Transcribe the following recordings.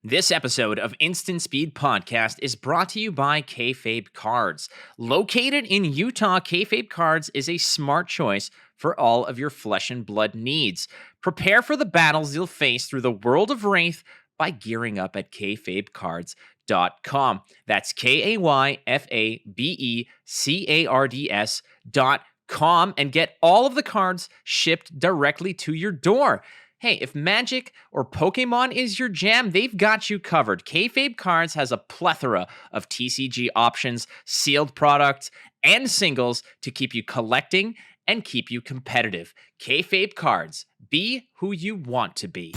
This episode of Instant Speed Podcast is brought to you by FAB Cards. Located in Utah, FAB Cards is a smart choice for all of your flesh and blood needs. Prepare for the battles you'll face through the world of Wraith by gearing up at kfabcards.com. That's KAYFABECARDS.com and get all of the cards shipped directly to your door. Hey, if Magic or Pokemon is your jam, they've got you covered. FAB Cards has a plethora of TCG options, sealed products, and singles to keep you collecting and keep you competitive. FAB Cards, be who you want to be.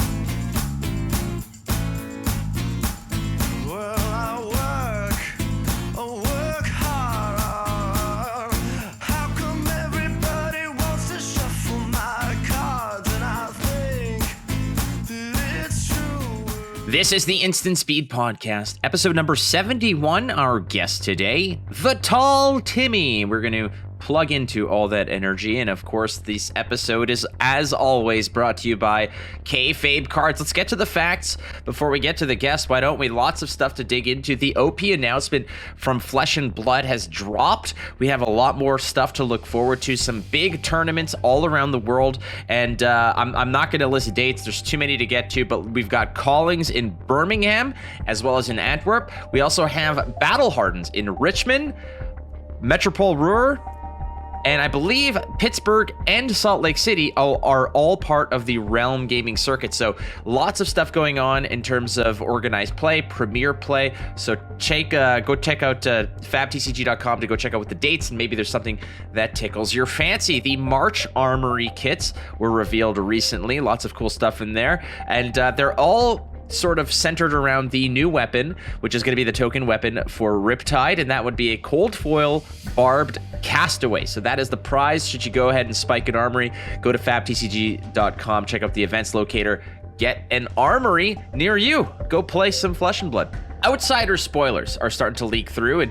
This is the Instant Speed Podcast, episode number 71. Our guest today, the Tall Timmy. We're going to plug into all that energy. And of course, this episode is, as always, brought to you by FAB Cards. Let's get to the facts before we get to the guest. Why don't we? Lots of stuff to dig into. The OP announcement from Flesh and Blood has dropped. We have a lot more stuff to look forward to. Some big tournaments all around the world. And I'm not going to list dates. There's too many to get to. But we've got callings in Birmingham as well as in Antwerp. We also have Battle Hardens in Richmond, Metropole Ruhr, and I believe Pittsburgh and Salt Lake City are all part of the Realm Gaming circuit. So lots of stuff going on in terms of organized play, premier play. So go check out fabtcg.com to go check out what the dates, and maybe there's something that tickles your fancy. The March Armory kits were revealed recently. Lots of cool stuff in there. And they're all sort of centered around the new weapon, which is going to be the token weapon for Riptide, and that would be a cold foil barbed castaway. So that is the prize. Should you go ahead and spike an armory, go to fabtcg.com, check out the events locator, get an armory near you. Go play some Flesh and Blood. Outsider spoilers are starting to leak through, and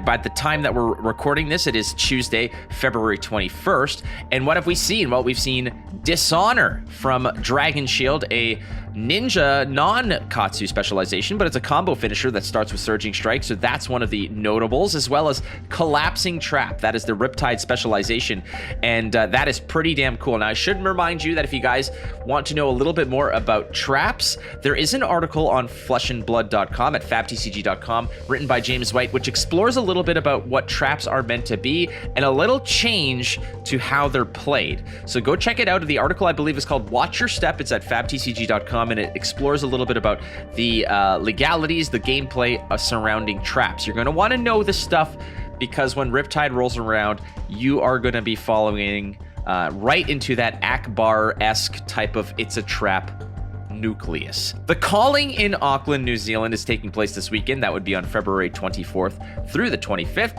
by the time that we're recording this, it is Tuesday, February 21st. And what have we seen? Well, we've seen Dishonor from Dragon Shield, a ninja non-Katsu specialization, but it's a combo finisher that starts with Surging Strike, so that's one of the notables, as well as Collapsing Trap. That is the Riptide specialization, and that is pretty damn cool. Now, I should remind you that if you guys want to know a little bit more about traps, there is an article on fleshandblood.com at fabtcg.com written by James White, which explores a little bit about what traps are meant to be and a little change to how they're played. So go check it out. The article, I believe, is called Watch Your Step. It's at fabtcg.com, and it explores a little bit about the legalities, the gameplay surrounding traps. You're going to want to know this stuff because when Riptide rolls around, you are going to be following right into that Akbar-esque type of it's a trap nucleus. The calling in Auckland, New Zealand is taking place this weekend. That would be on February 24th through the 25th.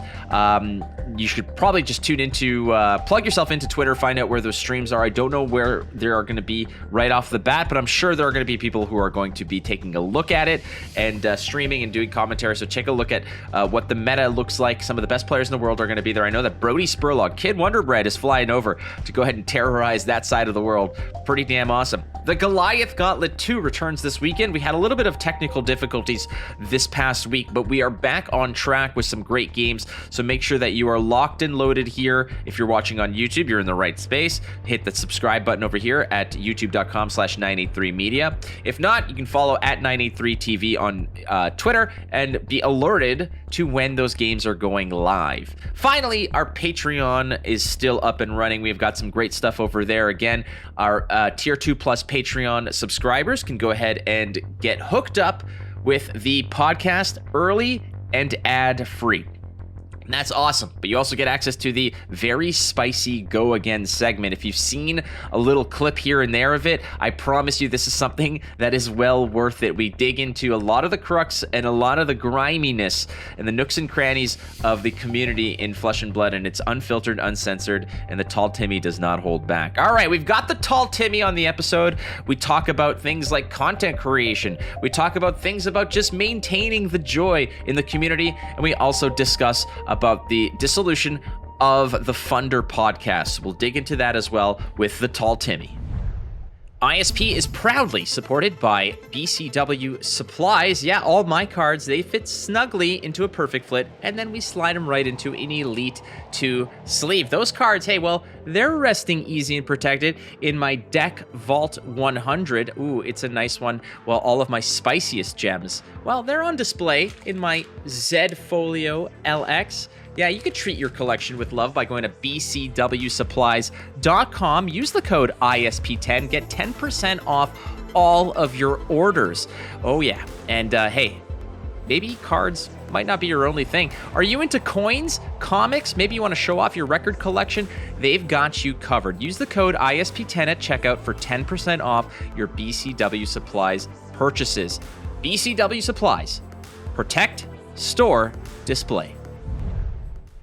You should probably just tune into, plug yourself into Twitter, find out where those streams are. I don't know where they are going to be right off the bat, but I'm sure there are going to be people who are going to be taking a look at it and streaming and doing commentary. So take a look at what the meta looks like. Some of the best players in the world are going to be there. I know that Brody Spurlock, Kid Wonderbread, is flying over to go ahead and terrorize that side of the world. Pretty damn awesome. The Goliath Gauntlet 2 returns this weekend. We had a little bit of technical difficulties this past week, but we are back on track with some great games. So make sure that you are locked and loaded here. If you're watching on YouTube, you're in the right space. Hit the subscribe button over here at youtube.com/983media. If not, you can follow at 983TV on Twitter and be alerted to when those games are going live. Finally, our Patreon is still up and running. We've got some great stuff over there. Again, our Tier 2 Plus Patreon subscribers can go ahead and get hooked up with the podcast early and ad-free. And that's awesome. But you also get access to the very spicy Go Again segment. If you've seen a little clip here and there of it, I promise you this is something that is well worth it. We dig into a lot of the crux and a lot of the griminess and the nooks and crannies of the community in Flesh and Blood, and it's unfiltered, uncensored, and the Tall Timmy does not hold back. All right, we've got the Tall Timmy on the episode. We talk about things like content creation. We talk about things about just maintaining the joy in the community, and we also discuss about the dissolution of the Funder podcast. We'll dig into that as well with the Tall Timmy. ISP is proudly supported by BCW Supplies. Yeah, all my cards, they fit snugly into a perfect fit, and then we slide them right into an Elite 2 sleeve. Those cards, hey, well, they're resting easy and protected in my Deck Vault 100. Ooh, it's a nice one. Well, all of my spiciest gems, well, they're on display in my Z Folio LX. Yeah, you could treat your collection with love by going to bcwsupplies.com. Use the code ISP10. Get 10% off all of your orders. Oh, yeah. And hey, maybe cards might not be your only thing. Are you into coins, comics? Maybe you want to show off your record collection? They've got you covered. Use the code ISP10 at checkout for 10% off your BCW Supplies purchases. BCW Supplies. Protect, store, display.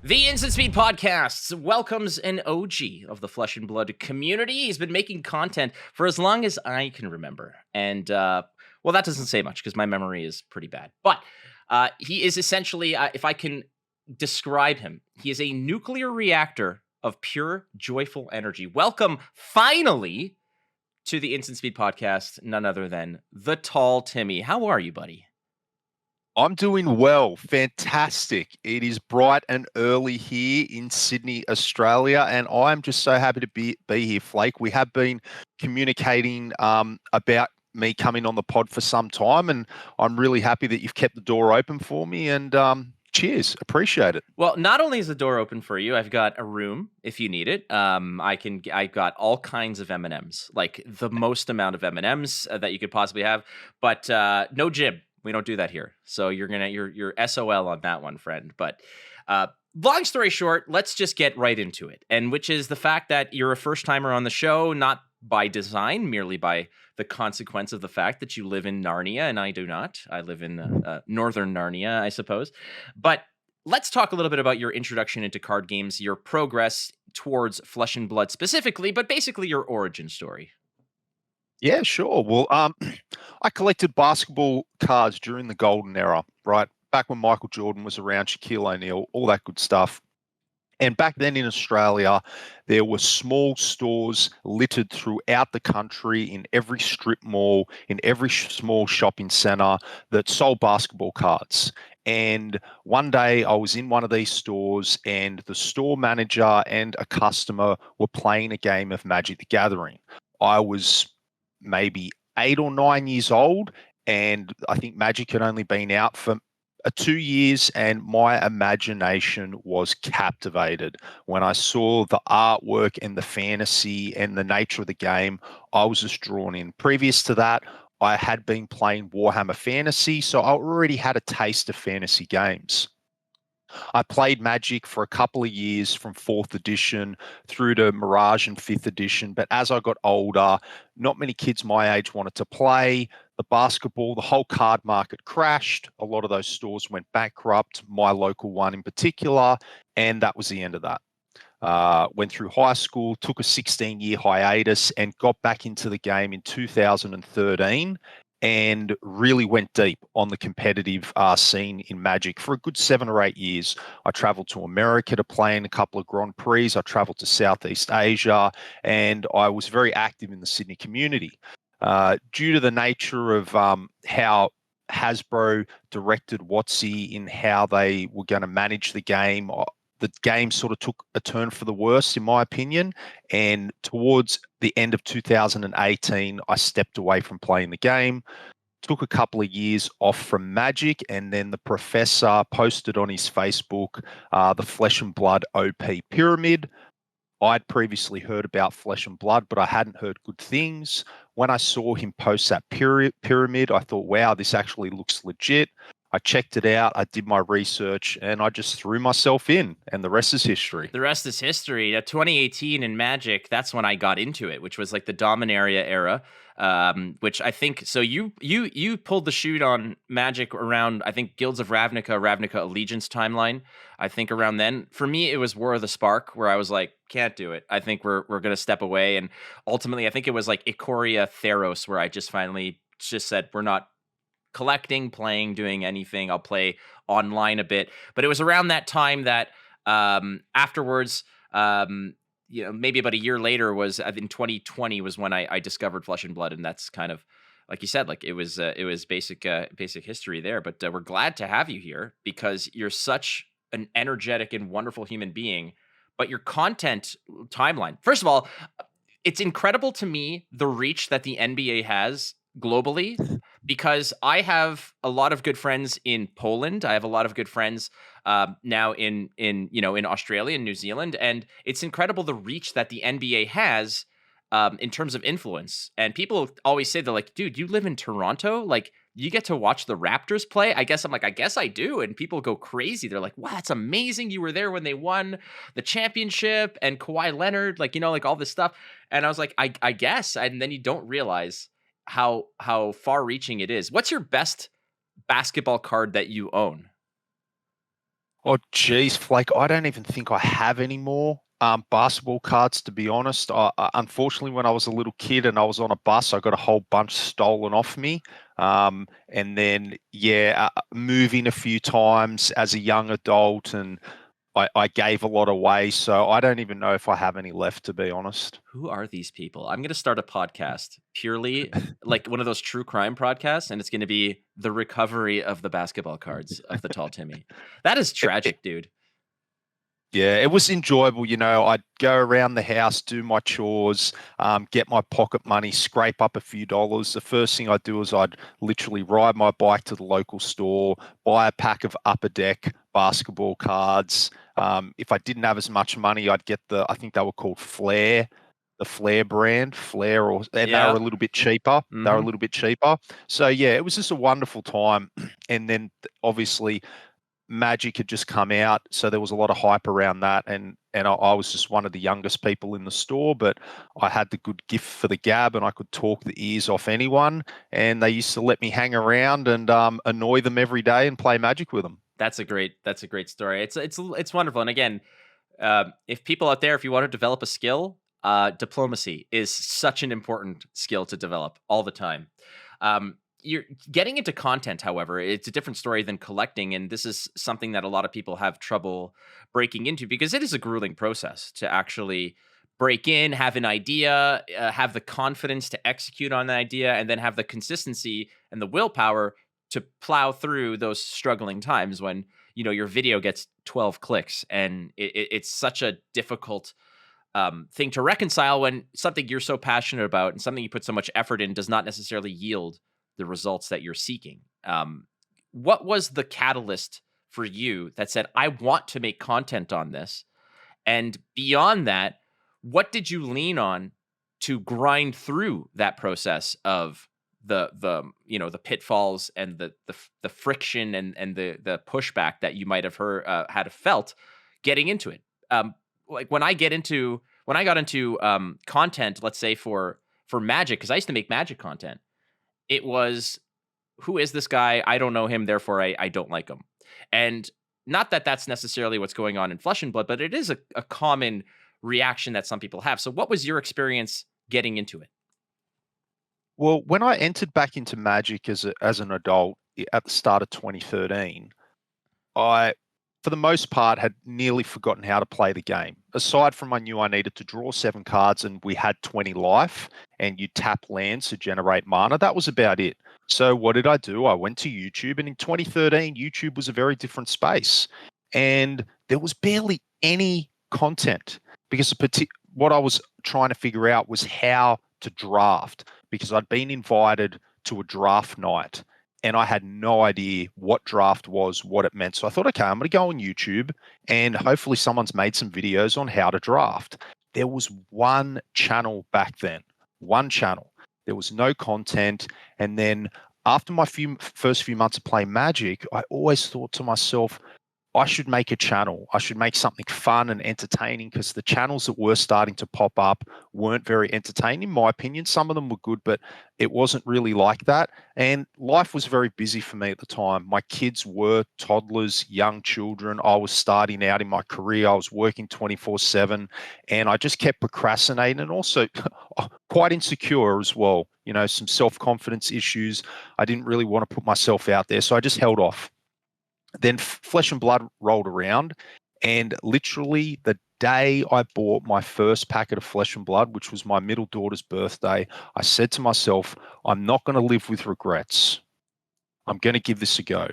The Instant Speed Podcast welcomes an OG of the Flesh and Blood community. He's been making content for as long as I can remember. And, well, that doesn't say much because my memory is pretty bad. But he is essentially, if I can describe him, he is a nuclear reactor of pure, joyful energy. Welcome, finally, to the Instant Speed Podcast, none other than the Tall Timmy. How are you, buddy? I'm doing well. Fantastic. It is bright and early here in Sydney, Australia, and I'm just so happy to be here, Flake. We have been communicating about me coming on the pod for some time, and I'm really happy that you've kept the door open for me, and cheers. Appreciate it. Well, not only is the door open for you, I've got a room if you need it. I've got all kinds of M&Ms, like the most amount of M&Ms that you could possibly have, but no gym. We don't do that here. So you're SOL on that one, friend. But long story short, let's just get right into it. And which is the fact that you're a first timer on the show, not by design, merely by the consequence of the fact that you live in Narnia and I do not. I live in northern Narnia, I suppose. But let's talk a little bit about your introduction into card games, your progress towards Flesh and Blood specifically, but basically your origin story. Yeah, sure. Well, I collected basketball cards during the golden era, right? Back when Michael Jordan was around, Shaquille O'Neal, all that good stuff. And back then in Australia, there were small stores littered throughout the country in every strip mall, in every small shopping centre that sold basketball cards. And one day I was in one of these stores and the store manager and a customer were playing a game of Magic the Gathering. I was maybe 8 or 9 years old, and I think Magic had only been out for 2 years, and my imagination was captivated when I saw the artwork and the fantasy and the nature of the game. I was just drawn in. Previous to that, I had been playing Warhammer Fantasy, so I already had a taste of fantasy games. I played Magic for a couple of years from 4th edition through to Mirage and 5th edition. But as I got older, not many kids my age wanted to play. The basketball, the whole card market crashed. A lot of those stores went bankrupt, my local one in particular. And that was the end of that. Went through high school, took a 16-year hiatus and got back into the game in 2013. And really went deep on the competitive scene in Magic for a good 7 or 8 years. I traveled to America to play in a couple of Grand Prix. I traveled to Southeast Asia, and I was very active in the Sydney community. Due to the nature of how Hasbro directed WotC in how they were going to manage the game sort of took a turn for the worse, in my opinion. And towards the end of 2018, I stepped away from playing the game, took a couple of years off from Magic, and then the professor posted on his Facebook the Flesh and Blood OP Pyramid. I'd previously heard about Flesh and Blood, but I hadn't heard good things. When I saw him post that pyramid, I thought, wow, this actually looks legit. I checked it out, I did my research, and I just threw myself in, and the rest is history. The rest is history. 2018 in Magic, that's when I got into it, which was like the Dominaria era, which I think, so you pulled the shoot on Magic around, I think, Guilds of Ravnica Allegiance timeline, I think around then. For me, it was War of the Spark, where I was like, can't do it. I think we're going to step away, and ultimately, I think it was like Ikoria Theros, where I just finally just said, we're not collecting, playing, doing anything. I'll play online a bit. But it was around that time that afterwards, maybe about a year later was, I think 2020 was when I discovered Flesh and Blood, and that's kind of like you said, like it was basic history there. But we're glad to have you here because you're such an energetic and wonderful human being. But your content timeline, first of all, it's incredible to me the reach that the NBA has globally because I have a lot of good friends in Poland. I have a lot of good friends now in Australia and New Zealand, and it's incredible the reach that the NBA has in terms of influence. And people always say they're like, "Dude, you live in Toronto, like." You get to watch the Raptors play. I guess I'm like, I guess I do. And people go crazy. They're like, wow, that's amazing. You were there when they won the championship and Kawhi Leonard, like, like all this stuff. And I was like, I guess. And then you don't realize how far reaching it is. What's your best basketball card that you own? Oh, geez, Flake, I don't even think I have any more basketball cards, to be honest. Unfortunately, when I was a little kid and I was on a bus, I got a whole bunch stolen off me. And then, moving a few times as a young adult, and I gave a lot away. So I don't even know if I have any left, to be honest. Who are these people? I'm going to start a podcast purely like one of those true crime podcasts, and it's going to be the recovery of the basketball cards of the Tall Timmy. That is tragic, dude. Yeah, it was enjoyable. I'd go around the house, do my chores, get my pocket money, scrape up a few dollars. The first thing I'd do is I'd literally ride my bike to the local store, buy a pack of Upper Deck basketball cards. If I didn't have as much money, I'd get I think they were called Flair, the Flair brand, they were a little bit cheaper. Mm-hmm. They were a little bit cheaper. So, yeah, it was just a wonderful time. And then obviously Magic had just come out, so there was a lot of hype around that, and I was just one of the youngest people in the store, but I had the good gift for the gab, and I could talk the ears off anyone, and they used to let me hang around and annoy them every day and play Magic with them. That's a great story. It's wonderful, and again, if people out there, if you want to develop a skill, diplomacy is such an important skill to develop all the time. You're getting into content, however, it's a different story than collecting. And this is something that a lot of people have trouble breaking into because it is a grueling process to actually break in, have an idea, have the confidence to execute on the idea, and then have the consistency and the willpower to plow through those struggling times when, your video gets 12 clicks. And it's such a difficult thing to reconcile when something you're so passionate about and something you put so much effort in does not necessarily yield the results that you're seeking. What was the catalyst for you that said, I want to make content on this? And beyond that, what did you lean on to grind through that process of the pitfalls and the friction and the pushback that you might have had felt getting into it? Like when I got into content, let's say for Magic, because I used to make Magic content. It was, who is this guy? I don't know him, therefore I don't like him. And not that that's necessarily what's going on in Flesh and Blood, but it is a common reaction that some people have. So what was your experience getting into it? Well, when I entered back into Magic as an adult at the start of 2013, I, for the most part, had nearly forgotten how to play the game. Aside from I knew I needed to draw 7 cards and we had 20 life and you tap lands to generate mana, that was about it. So what did I do? I went to YouTube, and in 2013, YouTube was a very different space. And there was barely any content because what I was trying to figure out was how to draft, because I'd been invited to a draft night and I had no idea what draft was, what it meant. So I thought, okay, I'm going to go on YouTube and hopefully someone's made some videos on how to draft. There was one channel back then, one channel. There was no content. And then after my first few months of playing Magic, I always thought to myself, I should make a channel. I should make something fun and entertaining, because the channels that were starting to pop up weren't very entertaining, in my opinion. Some of them were good, but it wasn't really like that. And life was very busy for me at the time. My kids were toddlers, young children. I was starting out in my career. I was working 24/7, and I just kept procrastinating, and also quite insecure as well. Some self-confidence issues. I didn't really want to put myself out there, so I just held off. Then Flesh and Blood rolled around, and literally the day I bought my first packet of Flesh and Blood, which was my middle daughter's birthday, I said to myself, I'm not going to live with regrets. I'm going to give this a go.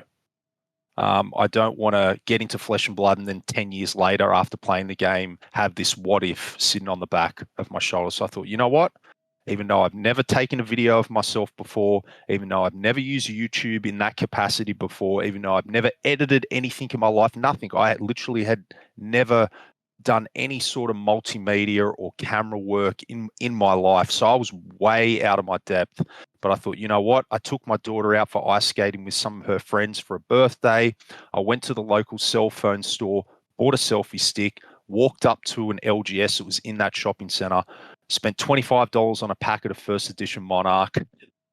I don't want to get into Flesh and Blood and then 10 years later, after playing the game, have this what if sitting on the back of my shoulder. So I thought, you know what? Even though I've never taken a video of myself before, even though I've never used YouTube in that capacity before, even though I've never edited anything in my life, nothing. I literally had never done any sort of multimedia or camera work in my life. So I was way out of my depth. But I thought, you know what? I took my daughter out for ice skating with some of her friends for a birthday. I went to the local cell phone store, bought a selfie stick, walked up to an LGS. It was in that shopping center, spent $25 on a packet of first edition Monarch,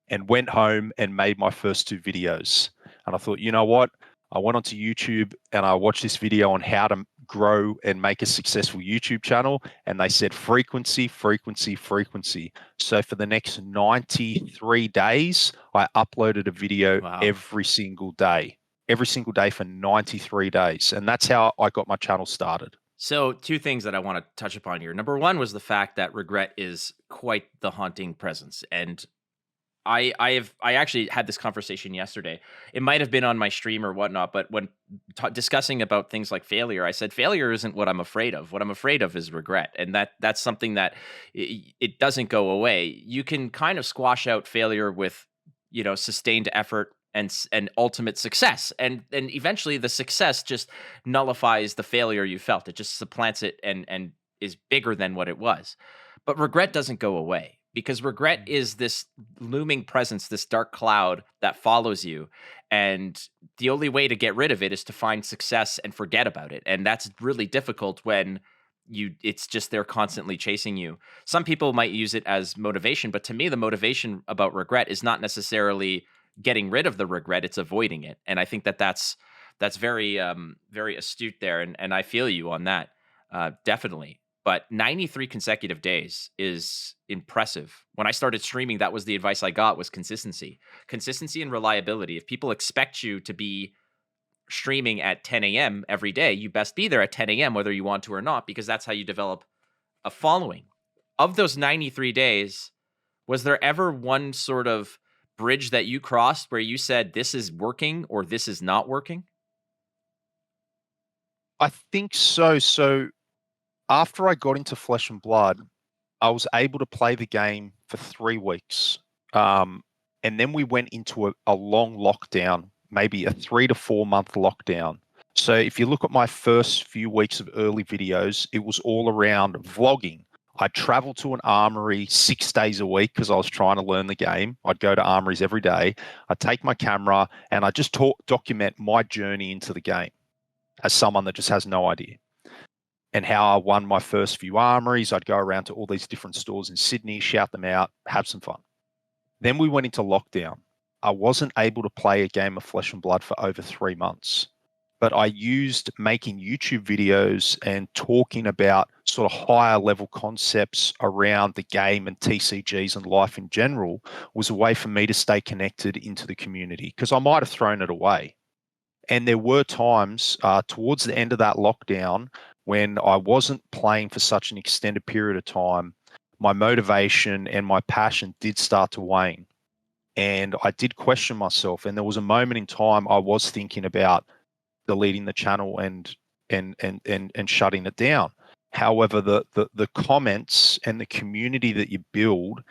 and went home and made my first 2 videos. And I thought, you know what? I went onto YouTube and I watched this video on how to grow and make a successful YouTube channel. And they said frequency, frequency, frequency. So for the next 93 days, I uploaded a video every single day for 93 days. And that's how I got my channel started. So 2 things that I want to touch upon here. Number 1 was the fact that regret is quite the haunting presence. And I actually had this conversation yesterday. It might have been on my stream or whatnot, but when discussing about things like failure, I said failure isn't what I'm afraid of. What I'm afraid of is regret, and that's something that it doesn't go away. You can kind of squash out failure with, sustained effort and ultimate success, and eventually the success just nullifies the failure you felt. It just supplants it and is bigger than what it was. But regret doesn't go away, because regret is this looming presence, this dark cloud that follows you. And the only way to get rid of it is to find success and forget about it. And that's really difficult when it's just they're constantly chasing you. Some people might use it as motivation, but to me, the motivation about regret is not necessarily getting rid of the regret, it's avoiding it. And I think that's very, very astute there. And I feel you on that, definitely. But 93 consecutive days is impressive. When I started streaming, that was the advice I got, was consistency. Consistency and reliability. If people expect you to be streaming at 10 a.m. every day, you best be there at 10 a.m. whether you want to or not, because that's how you develop a following. Of those 93 days, was there ever one sort of bridge that you crossed where you said, this is working or this is not working? I think so. So after I got into Flesh and Blood, I was able to play the game for 3 weeks. And then we went into a long lockdown, maybe a 3 to 4 month lockdown. So if you look at my first few weeks of early videos, it was all around vlogging. I traveled to an armory 6 days a week because I was trying to learn the game. I'd go to armories every day. I'd take my camera and I just document my journey into the game as someone that just has no idea. And how I won my first few armories. I'd go around to all these different stores in Sydney, shout them out, have some fun. Then we went into lockdown. I wasn't able to play a game of Flesh and Blood for over 3 months, but I used making YouTube videos and talking about sort of higher level concepts around the game and TCGs and life in general was a way for me to stay connected into the community, because I might have thrown it away. And there were times towards the end of that lockdown when I wasn't playing for such an extended period of time, my motivation and my passion did start to wane. And I did question myself. And there was a moment in time I was thinking about deleting the channel and shutting it down. However, the comments and the community that you build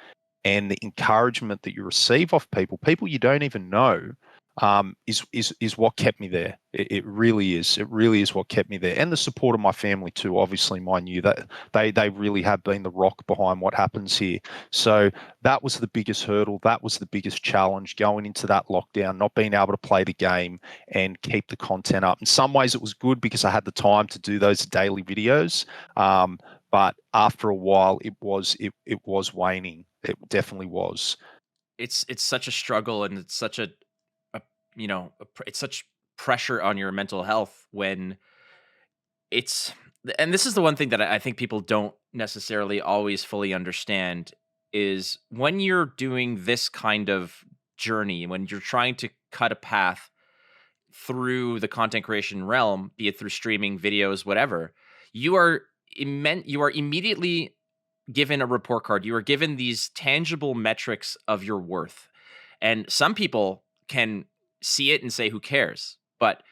and the encouragement that you receive off people you don't even know, is what kept me there. It really is. It really is what kept me there. And the support of my family too. Obviously, mind you, that they really have been the rock behind what happens here. So that was the biggest hurdle. That was the biggest challenge, going into that lockdown, not being able to play the game and keep the content up. In some ways, it was good because I had the time to do those daily videos. But after a while, it was waning. It definitely was. It's such a struggle, and it's such it's such pressure on your mental health when and this is the one thing that I think people don't necessarily always fully understand, is when you're doing this kind of journey, when you're trying to cut a path through the content creation realm, be it through streaming, videos, whatever, you are you are immediately given a report card. You are given these tangible metrics of your worth. And some people can see it and say, who cares? But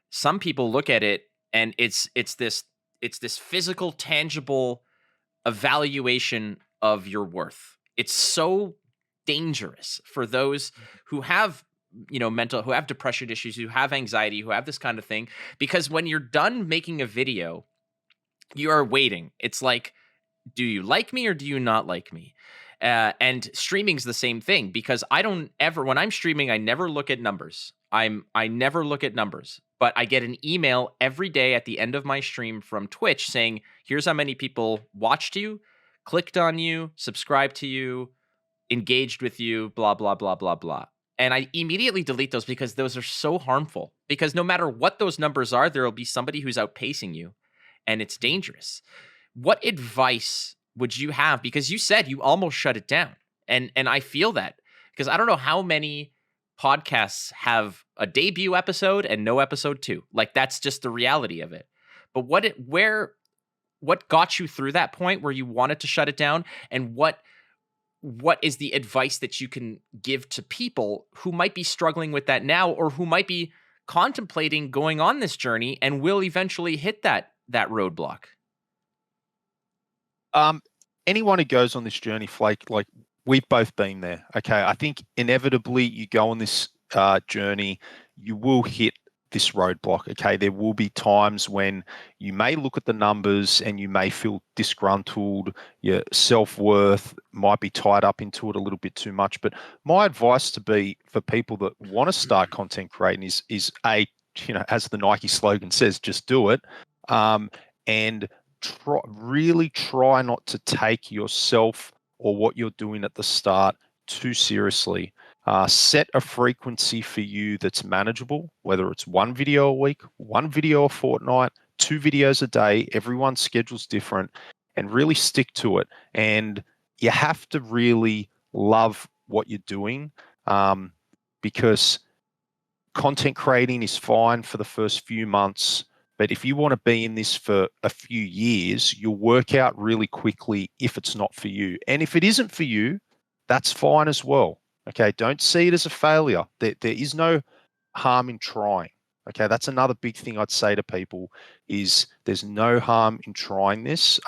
some people look at it and it's this physical, tangible evaluation of your worth. It's so dangerous for those who have who have depression issues, who have anxiety, who have this kind of thing, because when you're done making a video, you are waiting. It's like, do you like me or do you not like me? And streaming's the same thing, because I don't ever, when I'm streaming, I never look at numbers. I never look at numbers, but I get an email every day at the end of my stream from Twitch saying, here's how many people watched you, clicked on you, subscribed to you, engaged with you, blah, blah, blah, blah, blah. And I immediately delete those because those are so harmful, because no matter what those numbers are, there will be somebody who's outpacing you, and it's dangerous. What advice would you have? Because you said you almost shut it down. And I feel that, because I don't know how many podcasts have a debut episode and no episode 2. Like, that's just the reality of it. But what got you through that point where you wanted to shut it down? And what is the advice that you can give to people who might be struggling with that now, or who might be contemplating going on this journey and will eventually hit that roadblock? Anyone who goes on this journey, Flake, like, we've both been there. Okay. I think inevitably you go on this journey, you will hit this roadblock. Okay. There will be times when you may look at the numbers and you may feel disgruntled. Your self-worth might be tied up into it a little bit too much. But my advice for people that want to start content creating is as the Nike slogan says, just do it. And really try not to take yourself or what you're doing at the start too seriously. Set a frequency for you that's manageable, whether it's 1 video a week, 1 video a fortnight, 2 videos a day. Everyone's schedule's different, and really stick to it. And you have to really love what you're doing, because content creating is fine for the first few months. But if you want to be in this for a few years, you'll work out really quickly if it's not for you. And if it isn't for you, that's fine as well. Okay, don't see it as a failure. There is no harm in trying. Okay, that's another big thing I'd say to people is there's no harm in trying this.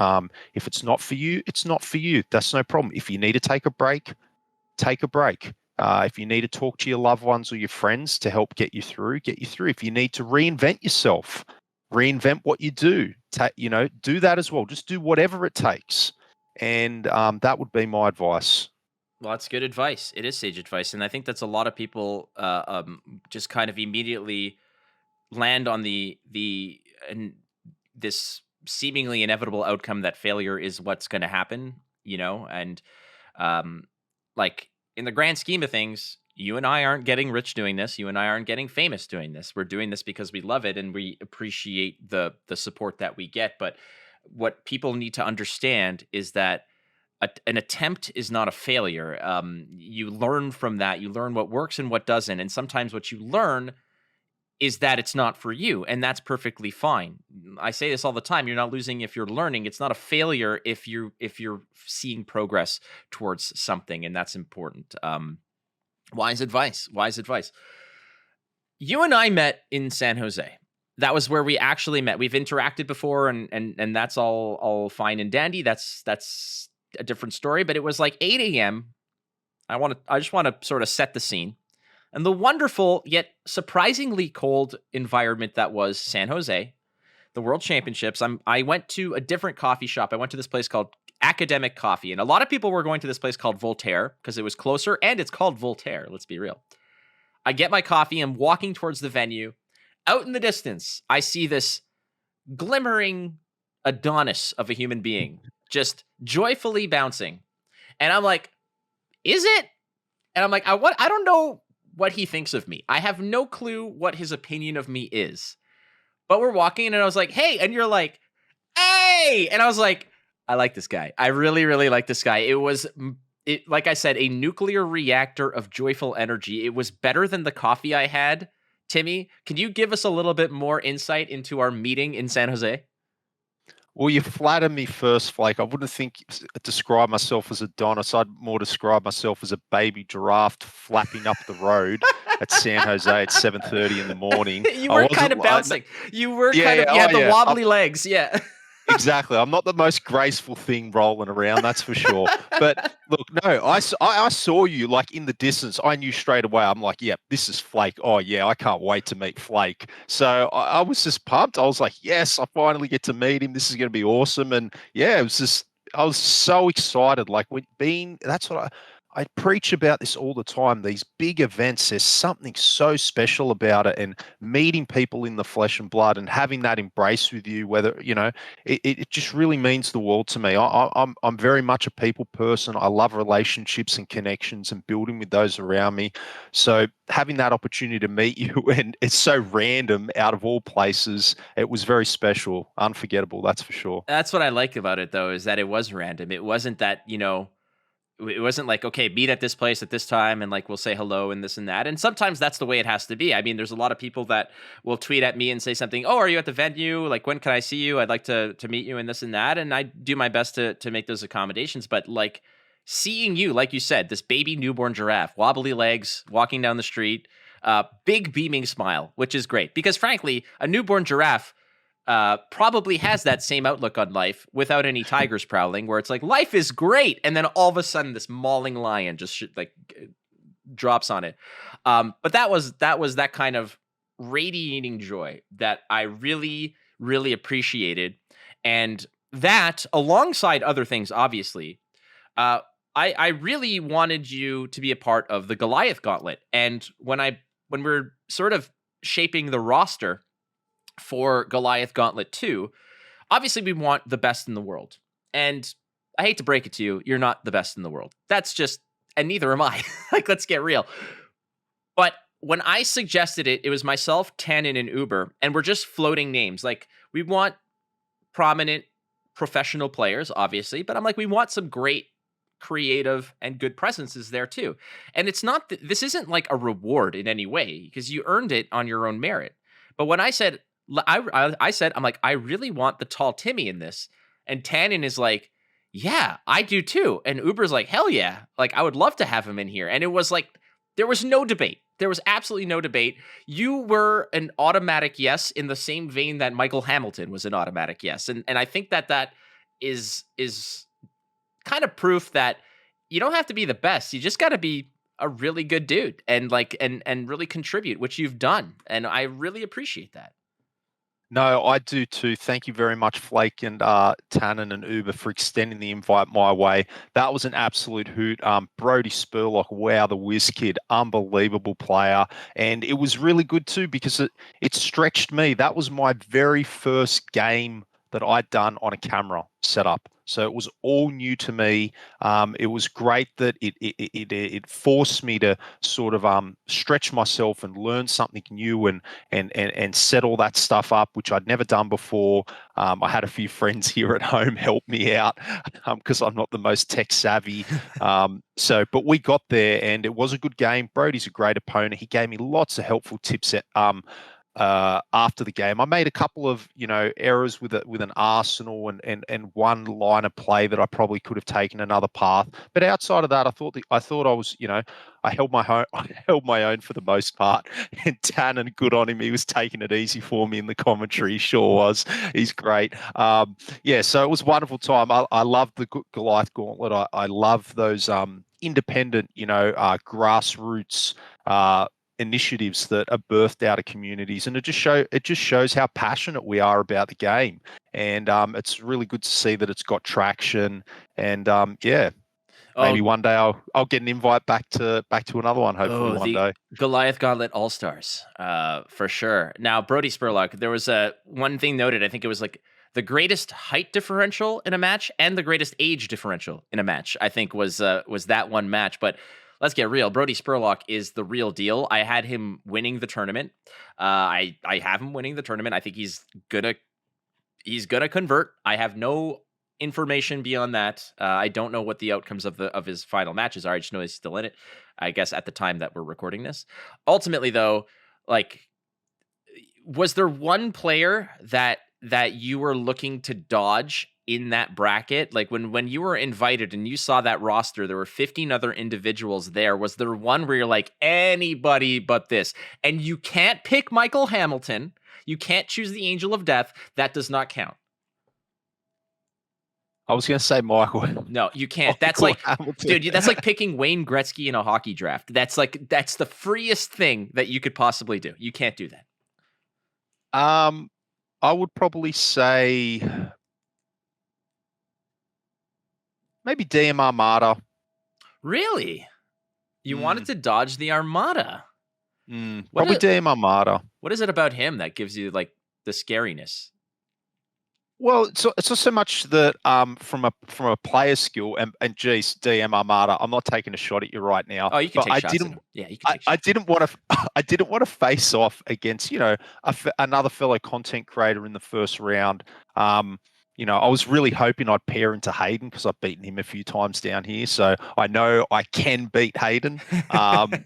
If it's not for you, it's not for you. That's no problem. If you need to take a break, take a break. If you need to talk to your loved ones or your friends to help get you through, get you through. If you need to reinvent yourself, reinvent what you do. Do that as well. Just do whatever it takes. And that would be my advice. Well, that's good advice. It is sage advice. And I think that's a lot of people just kind of immediately land on this seemingly inevitable outcome that failure is what's going to happen, and like, in the grand scheme of things, you and I aren't getting rich doing this. You and I aren't getting famous doing this. We're doing this because we love it and we appreciate the support that we get. But what people need to understand is that an attempt is not a failure. You learn from that. You learn what works and what doesn't. And sometimes what you learn is that it's not for you, and that's perfectly fine. I say this all the time. You're not losing if you're learning. It's not a failure if you're seeing progress towards something, and that's important. Wise advice. You and I met in San Jose. That was where we actually met. We've interacted before, and that's all fine and dandy. That's a different story. But it was like 8 a.m. I just want to sort of set the scene. And the wonderful yet surprisingly cold environment that was San Jose, the World Championships. I went to a different coffee shop. I went to this place called Academic Coffee. And a lot of people were going to this place called Voltaire because it was closer, and it's called Voltaire. Let's be real. I get my coffee. I'm walking towards the venue. Out in the distance, I see this glimmering Adonis of a human being just joyfully bouncing. And I'm like, is it? And I'm like, I don't know what he thinks of me. I have no clue what his opinion of me is. But we're walking and I was like, hey, and you're like, hey. And I was like, I like this guy. I really, really like this guy. It was, like I said, a nuclear reactor of joyful energy. It was better than the coffee I had. Timmy, can you give us a little bit more insight into our meeting in San Jose? Well, you flatter me first, Flake. I wouldn't describe myself as Adonis. I'd more describe myself as a baby giraffe flapping up the road at San Jose at 7:30 in the morning. You I were kind wasn't of like, bouncing. You were yeah, kind yeah, of, you oh had the yeah. wobbly legs. Yeah. Exactly. I'm not the most graceful thing rolling around, that's for sure. But look, no, I saw you like in the distance. I knew straight away. I'm like, yeah, this is Flake. Oh, yeah, I can't wait to meet Flake. So I was just pumped. I was like, yes, I finally get to meet him. This is going to be awesome. And yeah, it was just, I was so excited. Like, that's what I preach about this all the time. These big events, there's something so special about it. And meeting people in the flesh and blood and having that embrace with you, whether, it just really means the world to me. I'm very much a people person. I love relationships and connections and building with those around me. So having that opportunity to meet you, and it's so random out of all places, it was very special, unforgettable, that's for sure. That's what I like about it, though, is that it was random. It wasn't that, it wasn't like, okay, meet at this place at this time and like we'll say hello and this and that. And sometimes that's the way it has to be. I mean, there's a lot of people that will tweet at me and say something, "Oh, are you at the venue? Like, when can I see you? I'd like to meet you," and this and that. And I do my best to make those accommodations. But like seeing you, like you said, this baby newborn giraffe, wobbly legs, walking down the street, big beaming smile, which is great because frankly, a newborn giraffe probably has that same outlook on life without any tigers prowling, where it's like life is great, and then all of a sudden this mauling lion just drops on it. But that was that kind of radiating joy that I really really appreciated, and that alongside other things, obviously, uh, I really wanted you to be a part of the Goliath Gauntlet, and when we're sort of shaping the roster for Goliath Gauntlet 2, obviously we want the best in the world. And I hate to break it to you, you're not the best in the world. That's just, and neither am I. Like, let's get real. But when I suggested it, it was myself, Tannen, and Uber, and we're just floating names. Like, we want prominent professional players, obviously, but I'm like, we want some great creative and good presences there too. And it's not, this isn't like a reward in any way because you earned it on your own merit. But when I said, I said, I'm like, I really want the Tall Timmy in this. And Tannen is like, yeah, I do too. And Uber's like, hell yeah. Like, I would love to have him in here. And it was like, there was no debate. There was absolutely no debate. You were an automatic yes in the same vein that Michael Hamilton was an automatic yes. And I think that is kind of proof that you don't have to be the best. You just got to be a really good dude and like and really contribute, which you've done. And I really appreciate that. No, I do too. Thank you very much, Flake and Tannen and Uber, for extending the invite my way. That was an absolute hoot. Brody Spurlock, wow, the whiz kid, unbelievable player. And it was really good too because it stretched me. That was my very first game that I'd done on a camera setup. So it was all new to me. It was great that it forced me to sort of stretch myself and learn something new and set all that stuff up, which I'd never done before. I had a few friends here at home help me out because I'm not the most tech savvy. But we got there and it was a good game. Brody's a great opponent. He gave me lots of helpful tips after the game. I made a couple of errors with an arsenal and one line of play that I probably could have taken another path. But outside of that, I thought I was I held my own for the most part. And Tannen, good on him. He was taking it easy for me in the commentary. He sure was. He's great. So it was a wonderful time. I love the Goliath Gauntlet. I love those independent, grassroots initiatives that are birthed out of communities, and it just shows how passionate we are about the game. And it's really good to see that it's got traction. And maybe one day I'll get an invite back to another one. Hopefully one day. Goliath Gauntlet All Stars, for sure. Now, Brody Spurlock, there was one thing noted. I think it was like the greatest height differential in a match and the greatest age differential in a match. I think was that one match, but. Let's get real. Brody Spurlock is the real deal. I had him winning the tournament. I have him winning the tournament. I think he's gonna convert. I have no information beyond that. I don't know what the outcomes of his final matches are. I just know he's still in it. I guess at the time that we're recording this. Ultimately, though, like, was there one player that that you were looking to dodge in that bracket? Like when you were invited and you saw that roster, there were 15 other individuals there. Was there one where you're like, anybody but this? And you can't pick Michael Hamilton. You can't choose the Angel of Death. That does not count. I was going to say Michael. No, you can't. That's Michael like, Hamilton. dude, that's like picking Wayne Gretzky in a hockey draft. That's the freest thing that you could possibly do. You can't do that. I would probably say maybe DM Armada. Really? You wanted to dodge the Armada? Probably DM Armada. What is it about him that gives you like the scariness? Well, it's not so much that from a player skill and geez, DM Armada. I'm not taking a shot at you right now. Oh, you can take shots at him. Yeah, you can take shots. I didn't want to face off against another fellow content creator in the first round. I was really hoping I'd pair into Hayden because I've beaten him a few times down here, so I know I can beat Hayden.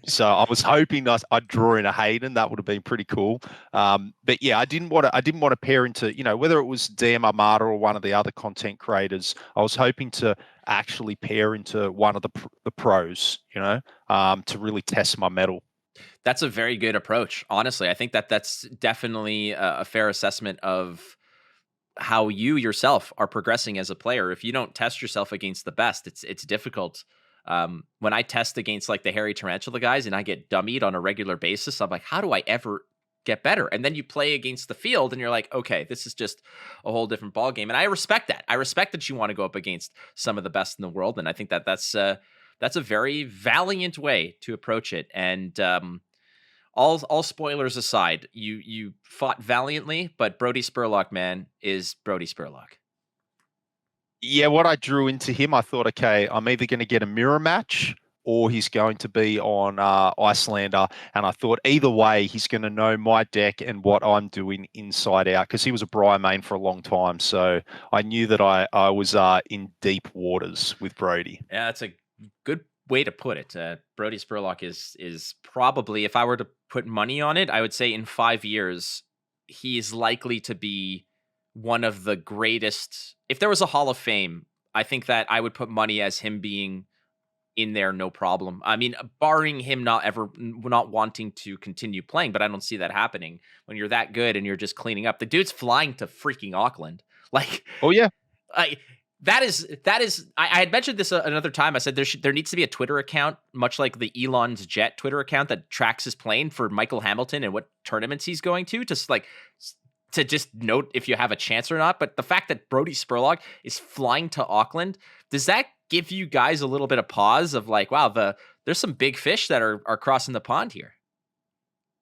So I was hoping I'd draw in a Hayden. That would have been pretty cool. But yeah, I didn't want to pair into whether it was DM Armada or one of the other content creators. I was hoping to actually pair into one of the pros, to really test my mettle. That's a very good approach. Honestly, I think that's definitely a fair assessment of how you yourself are progressing as a player. If you don't test yourself against the best, it's difficult. When I test against like the hairy tarantula guys and I get dummied on a regular basis, I'm like, how do I ever get better? And then you play against the field and you're like, okay, this is just a whole different ball game. And I respect that. I respect that you want to go up against some of the best in the world. And I think that's a very valiant way to approach it. And all spoilers aside, you fought valiantly, but Brody Spurlock, man, is Brody Spurlock. Yeah, what I drew into him, I thought, okay, I'm either going to get a mirror match or he's going to be on Icelander. And I thought either way, he's going to know my deck and what I'm doing inside out because he was a Briar main for a long time. So I knew that I was in deep waters with Brody. Yeah, that's a good way to put it. Brody Spurlock is probably, if I were to put money on it, I would say in 5 years, he is likely to be one of the greatest. If there was a Hall of Fame, I think that I would put money as him being in there, no problem. I mean, barring him not wanting to continue playing, but I don't see that happening when you're that good and you're just cleaning up. The dude's flying to freaking Auckland. Like, oh yeah. That is. I had mentioned this another time. I said there needs to be a Twitter account, much like the Elon's Jet Twitter account that tracks his plane for Michael Hamilton and what tournaments he's going to just note if you have a chance or not. But the fact that Brody Spurlock is flying to Auckland, does that give you guys a little bit of pause of like, wow, there's some big fish that are crossing the pond here?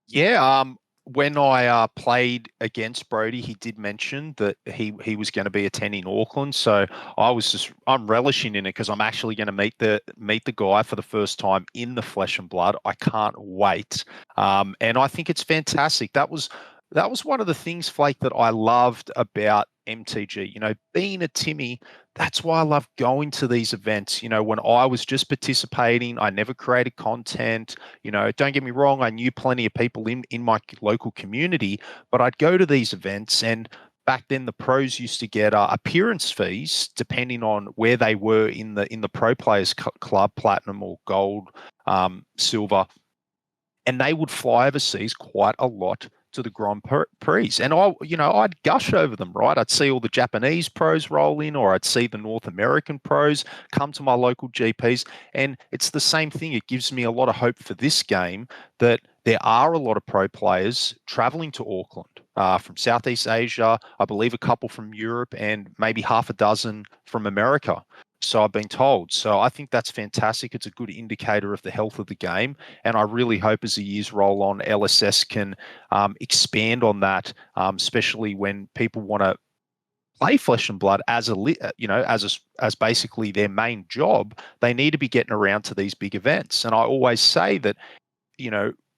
Yeah. When I played against Brody, he did mention that he was going to be attending Auckland. So I'm relishing in it because I'm actually going to meet the guy for the first time in the flesh and blood. I can't wait. And I think it's fantastic. That was one of the things, Flake, that I loved about MTG. Being a Timmy, that's why I love going to these events. When I was just participating, I never created content. Don't get me wrong, I knew plenty of people in my local community, but I'd go to these events, and back then the pros used to get appearance fees depending on where they were in the pro players club, platinum or gold, silver, and they would fly overseas quite a lot to the Grand Prix. And I'd gush over them, right? I'd see all the Japanese pros roll in, or I'd see the North American pros come to my local GPs. And it's the same thing. It gives me a lot of hope for this game that there are a lot of pro players traveling to Auckland from Southeast Asia, I believe a couple from Europe, and maybe half a dozen from America. So I've been told. So I think that's fantastic. It's a good indicator of the health of the game. And I really hope as the years roll on, LSS can expand on that, especially when people want to play Flesh and Blood as basically their main job. They need to be getting around to these big events. And I always say that,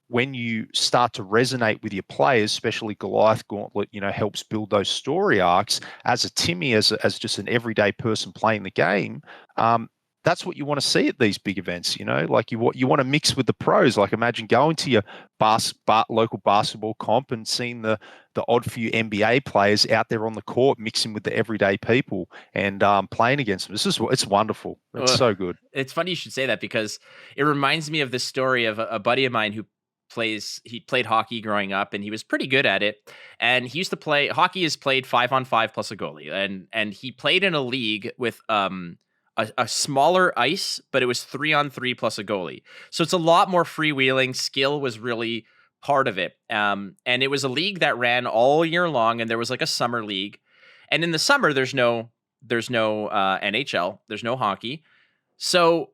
when you start to resonate with your players, especially Goliath Gauntlet, helps build those story arcs. As a Timmy, as just an everyday person playing the game, that's what you want to see at these big events. Like you want to mix with the pros. Like imagine going to your local basketball comp and seeing the odd few NBA players out there on the court mixing with the everyday people and playing against them. It's wonderful. It's so good. It's funny you should say that, because it reminds me of the story of a buddy of mine who played hockey growing up, and he was pretty good at it. And he used to play hockey is played 5-on-5 plus a goalie. And he played in a league with a smaller ice, but it was 3-on-3 plus a goalie. So it's a lot more freewheeling. Skill was really part of it. And it was a league that ran all year long, and there was like a summer league. And in the summer, there's no NHL, there's no hockey. So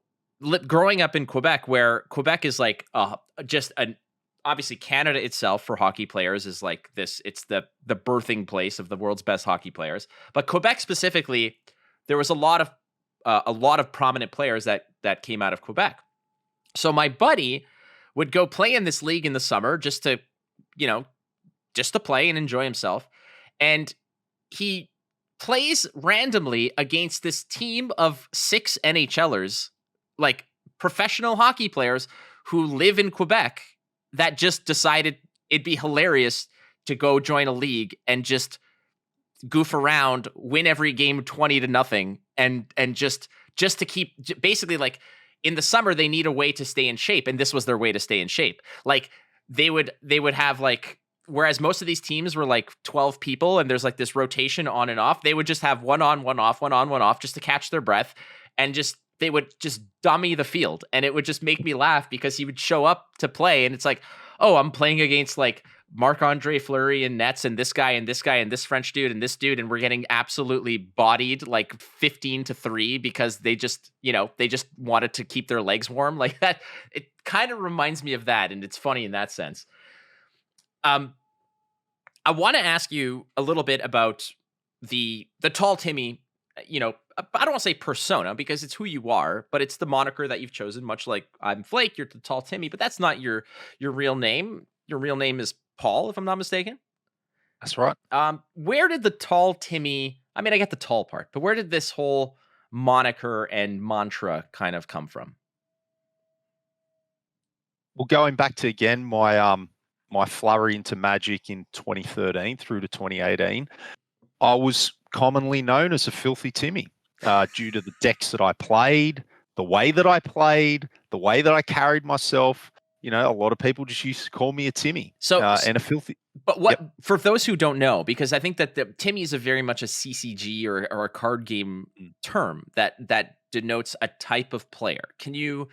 growing up in Quebec, where Quebec is like obviously Canada itself for hockey players is like this. It's the birthing place of the world's best hockey players. But Quebec specifically, there was a lot of prominent players that came out of Quebec. So my buddy would go play in this league in the summer just to play and enjoy himself. And he plays randomly against this team of 6 NHLers, like professional hockey players who live in Quebec, that just decided it'd be hilarious to go join a league and just goof around, win every game 20-0, and just to keep, basically, like in the summer they need a way to stay in shape, and this was their way to stay in shape. Like they would have like, whereas most of these teams were like 12 people and there's like this rotation on and off, they would just have one on, one off, one on, one off, just to catch their breath, and they would just dummy the field. And it would just make me laugh, because he would show up to play and it's like, oh, I'm playing against like Marc-Andre Fleury and nets, and this guy and this guy and this French dude and this dude, and we're getting absolutely bodied like 15-3 because they just wanted to keep their legs warm like that. It kind of reminds me of that, and it's funny in that sense. I want to ask you a little bit about the Tall Timmy. I don't want to say persona, because it's who you are, but it's the moniker that you've chosen. Much like I'm Flake, you're the Tall Timmy, but that's not your real name. Your real name is Paul, if I'm not mistaken. That's right. Where did the Tall Timmy? I mean, I get the tall part, but where did this whole moniker and mantra kind of come from? Well, going back to again my flurry into Magic in 2013 through to 2018, I was commonly known as a filthy Timmy due to the decks that I played, the way that I played, the way that I carried myself. A lot of people just used to call me a Timmy. And a filthy. But what, for those who don't know, because I think that the Timmy is very much a CCG or a card game term that denotes a type of player. Can you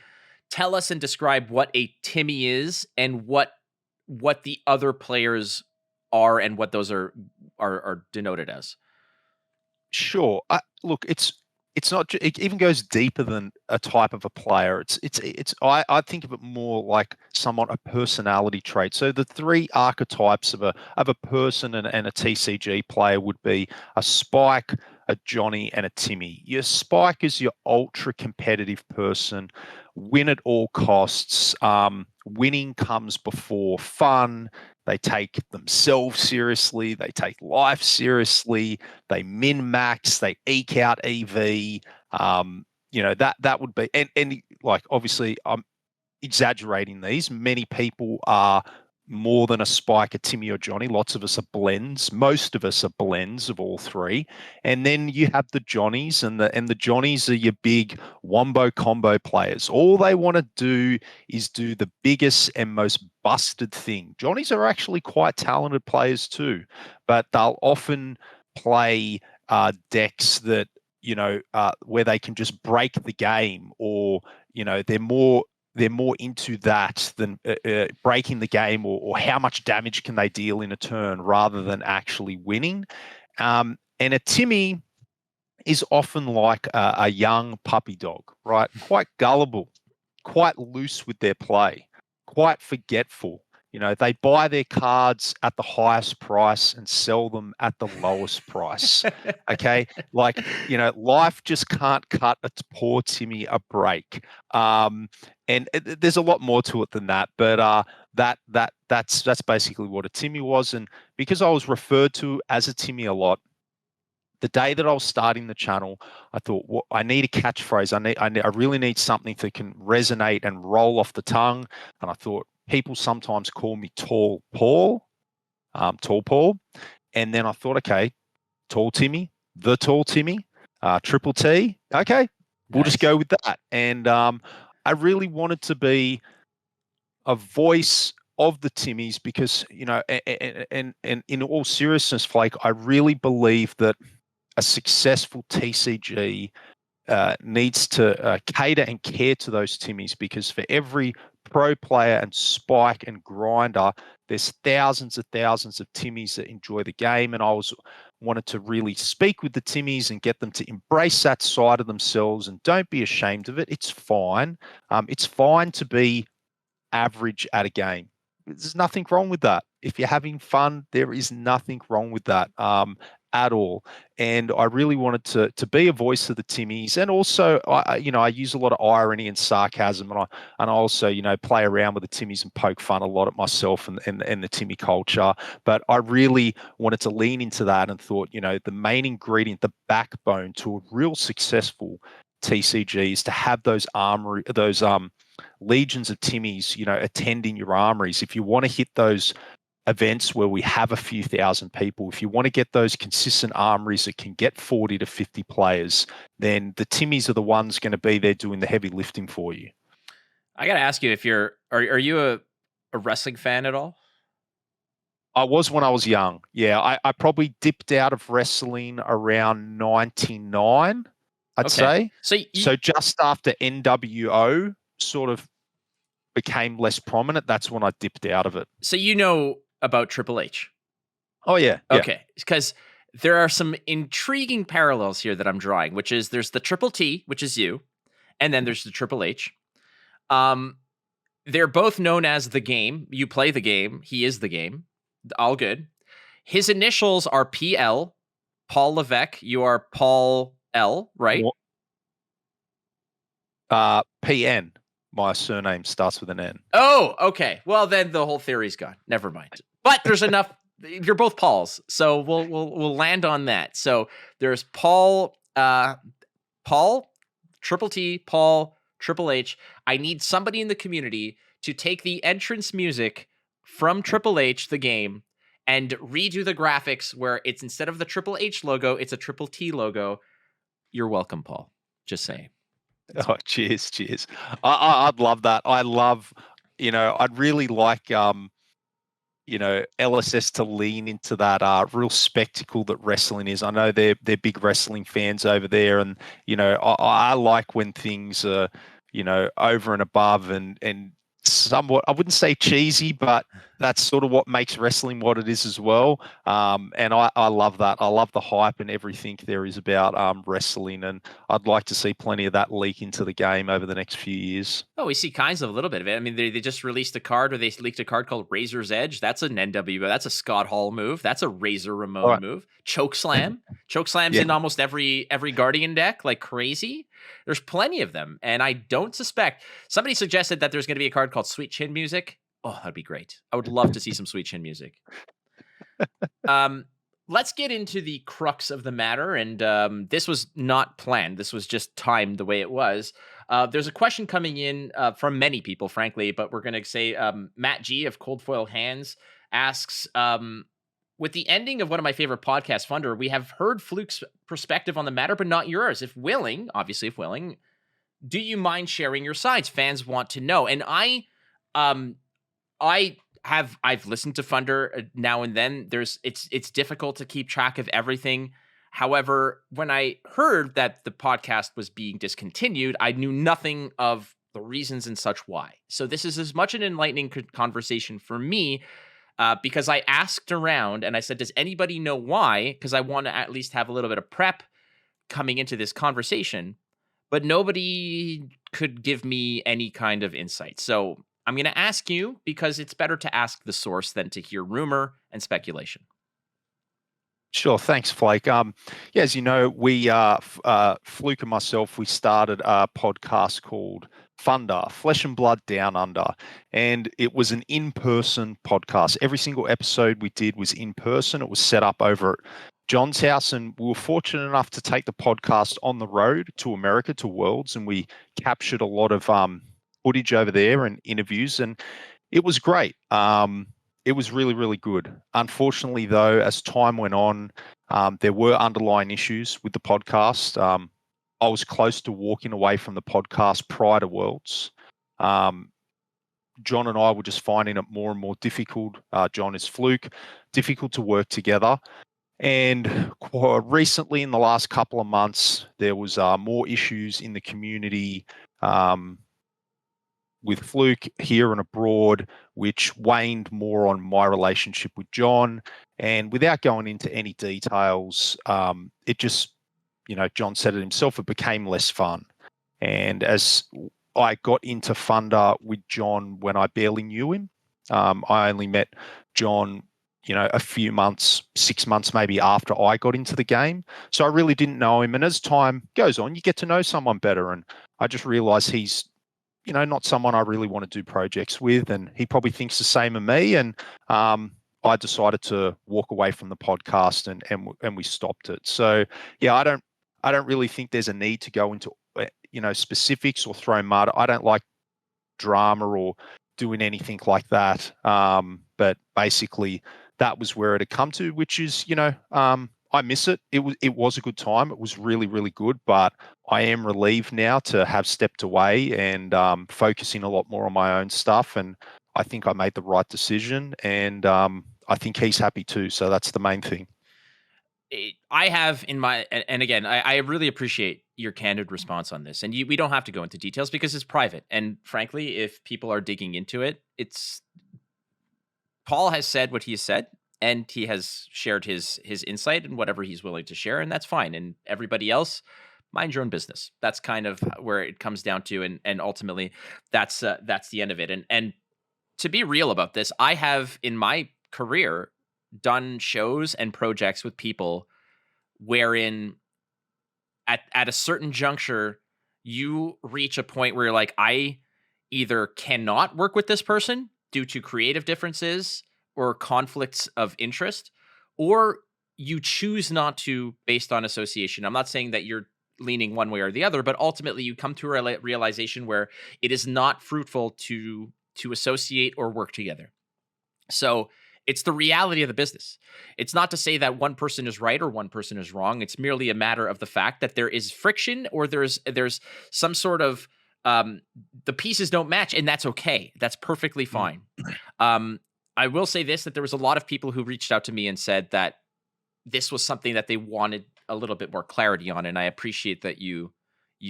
tell us and describe what a Timmy is and what the other players are and what those are denoted as? Sure. Look, it's not. It even goes deeper than a type of a player. I think of it more like somewhat a personality trait. So the 3 archetypes of a person and a TCG player would be a Spike, a Johnny, and a Timmy. Your Spike is your ultra competitive person, win at all costs. Winning comes before fun. They take themselves seriously. They take life seriously. They min-max. They eke out EV. That would be, and like, obviously I'm exaggerating these. Many people are more than a Spike, a Timmy, or Johnny. Lots of us are blends. Most of us are blends of all 3. And then you have the Johnnies, and the Johnnies are your big wombo combo players. All they want to do is do the biggest and most busted thing. Johnnies are actually quite talented players too, but they'll often play decks that where they can just break the game, or they're more into that than breaking the game or how much damage can they deal in a turn rather than actually winning. And a Timmy is often like a young puppy dog, right? Quite gullible, quite loose with their play, quite forgetful. They buy their cards at the highest price and sell them at the lowest price. Okay. Like, life just can't cut a poor Timmy a break. And there's a lot more to it than that, but that's basically what a Timmy was. And because I was referred to as a Timmy a lot, the day that I was starting the channel, I thought, well, I need a catchphrase. I really need something that can resonate and roll off the tongue. And I thought people sometimes call me Tall Paul, Tall Paul. And then I thought, okay, Tall Timmy, the Tall Timmy, Triple T. Okay, we'll just go with that. And I really wanted to be a voice of the Timmies because, and in all seriousness, Flake, I really believe that a successful TCG needs to cater and care to those Timmies, because for every pro player and spike and grinder, there's thousands of Timmies that enjoy the game. And I wanted to really speak with the Timmies and get them to embrace that side of themselves and don't be ashamed of it. It's fine. It's fine to be average at a game. There's nothing wrong with that. If you're having fun, there is nothing wrong with that at all. And I really wanted to be a voice of the Timmies, and also I use a lot of irony and sarcasm, and I also play around with the Timmies and poke fun a lot at myself and the Timmy culture. But I really wanted to lean into that and thought, the main ingredient, the backbone to a real successful TCG is to have those legions of Timmies, attending your armories. If you want to hit those events where we have a few thousand people, if you want to get those consistent armories that can get 40 to 50 players, then the Timmies are the ones going to be there doing the heavy lifting for you. I got to ask you, if are you a wrestling fan at all? I was when I was young. Yeah, I probably dipped out of wrestling around 99, I'd say. So just after NWO sort of became less prominent, that's when I dipped out of it. So you know about Triple H? Oh, yeah. Okay, because there are some intriguing parallels here that I'm drawing, which is there's the Triple T, which is you, and then there's the Triple H. They're both known as the game. You play the game. He is the game. All good. His initials are PL, Paul Levesque. You are Paul L, right? PN. My surname starts with an N. Oh, okay. Well, then the whole theory's gone. Never mind. But there's enough. You're both Pauls, so we'll land on that. So there's Paul, Triple T, Paul, Triple H. I need somebody in the community to take the entrance music from Triple H, the game, and redo the graphics where it's, instead of the Triple H logo, it's a Triple T logo. You're welcome, Paul. Just saying. Oh, cheers. I'd love that. I love, I'd really like, LSS to lean into that real spectacle that wrestling is. I know they're big wrestling fans over there, and I like when things are over and above and somewhat, I wouldn't say cheesy, but that's sort of what makes wrestling what it is as well. And I love that. I love the hype and everything there is about wrestling, and I'd like to see plenty of that leak into the game over the next few years. Oh, we see kinds of a little bit of it. I mean, they just released a card, or they leaked a card called Razor's Edge. That's an NWO. That's a Scott Hall move. That's a Razor Ramon move. Chokeslam. Chokeslam's in almost every Guardian deck, like crazy. There's plenty of them, and I don't suspect. Somebody suggested that there's going to be a card called Sweet Chin Music. Oh, that'd be great. I would love to see some Sweet Chin music. Let's get into the crux of the matter, and this was not planned. This was just timed the way it was. There's a question coming in from many people, frankly, but we're going to say Matt G of Cold Foil Hands asks, with the ending of one of my favorite podcasts, Funder, we have heard Fluke's perspective on the matter, but not yours. If willing, do you mind sharing your sides? Fans want to know. And I've listened to Funder now and then. It's difficult to keep track of everything. However, when I heard that the podcast was being discontinued, I knew nothing of the reasons and such why. So this is as much an enlightening conversation for me, because I asked around and I said, does anybody know why? Because I want to at least have a little bit of prep coming into this conversation, but nobody could give me any kind of insight. So I'm going to ask you, because it's better to ask the source than to hear rumor and speculation. Sure. Thanks, Flake. As you know, we, Fluke and myself, we started a podcast called Funder, Flesh and Blood Down Under, and it was an in-person podcast. Every single episode we did was in person. It was set up over at John's house, and we were fortunate enough to take the podcast on the road to America, to Worlds, and we captured a lot of footage over there and interviews, and it was great. It was really, really good. Unfortunately, though, as time went on, there were underlying issues with the podcast. I was close to walking away from the podcast prior to Worlds. John and I were just finding it more and more difficult. John is Fluke, difficult to work together. And recently, in the last couple of months, there was more issues in the community with Fluke here and abroad, which waned more on my relationship with John. And without going into any details, it just, John said it himself, it became less fun. And as I got into Funder with John when I barely knew him, I only met John a few months, 6 months maybe after I got into the game. So I really didn't know him. And as time goes on, you get to know someone better. And I just realized he's, not someone I really want to do projects with. And he probably thinks the same of me. And I decided to walk away from the podcast and we stopped it. So yeah, I don't really think there's a need to go into, specifics or throw mud. I don't like drama or doing anything like that. But basically, that was where it had come to, which is, I miss it. It was a good time. It was really, really good. But I am relieved now to have stepped away and focusing a lot more on my own stuff. And I think I made the right decision. And I think he's happy too. So that's the main thing. I have in my, and again, I really appreciate your candid response on this. And we don't have to go into details because it's private. And frankly, if people are digging into it, Paul has said what he has said, and he has shared his insight and whatever he's willing to share, and that's fine. And everybody else, mind your own business. That's kind of where it comes down to, and ultimately, that's the end of it. And to be real about this, I have in my career done shows and projects with people wherein at a certain juncture you reach a point where you're like, I either cannot work with this person due to creative differences or conflicts of interest, or you choose not to based on association. I'm not saying that you're leaning one way or the other, but ultimately you come to a realization where it is not fruitful to associate or work together. So it's the reality of the business. It's not to say that one person is right or one person is wrong. It's merely a matter of the fact that there is friction or there's some sort of the pieces don't match, and that's okay. That's perfectly fine. I will say this, that there was a lot of people who reached out to me and said that this was something that they wanted a little bit more clarity on. And I appreciate that you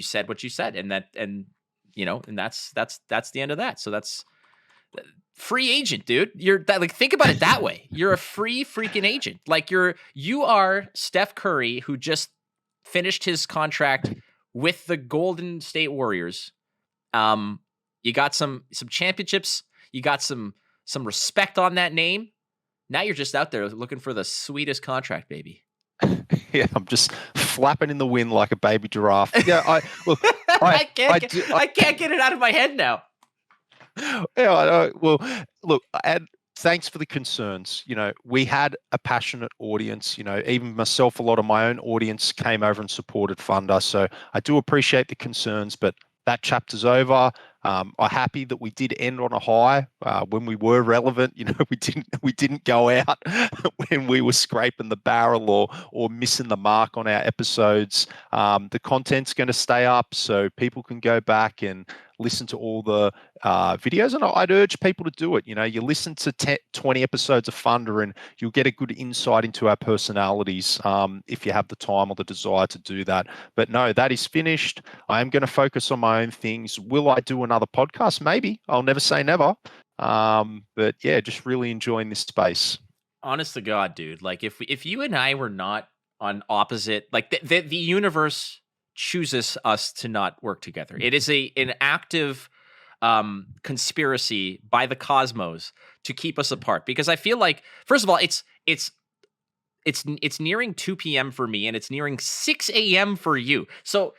said what you said, and that's the end of that. So that's free agent, dude. You're that, like, think about it that way. You're a free freaking agent. Like you are Steph Curry, who just finished his contract with the Golden State Warriors. You got some championships. You got some respect on that name. Now you're just out there looking for the sweetest contract, baby. Yeah, I'm just flapping in the wind like a baby giraffe. Yeah, I can't get it out of my head now. Yeah, well, look, and thanks for the concerns. We had a passionate audience. Even myself, a lot of my own audience came over and supported Funder. So I do appreciate the concerns, but that chapter's over. I'm happy that we did end on a high when we were relevant. We didn't go out when we were scraping the barrel or missing the mark on our episodes. The content's going to stay up, so people can go back and listen to all the videos, and I'd urge people to do it. You listen to 20 episodes of Funder and you'll get a good insight into our personalities if you have the time or the desire to do that. But no, that is finished. I am going to focus on my own things. Will I do another podcast? Maybe. I'll never say never. But yeah, just really enjoying this space. Honest to God, dude, like if you and I were not on opposite, like the universe chooses us to not work together. It is an active conspiracy by the cosmos to keep us apart, because I feel like, first of all, it's nearing 2 p.m. for me, and it's nearing 6 a.m. for you. So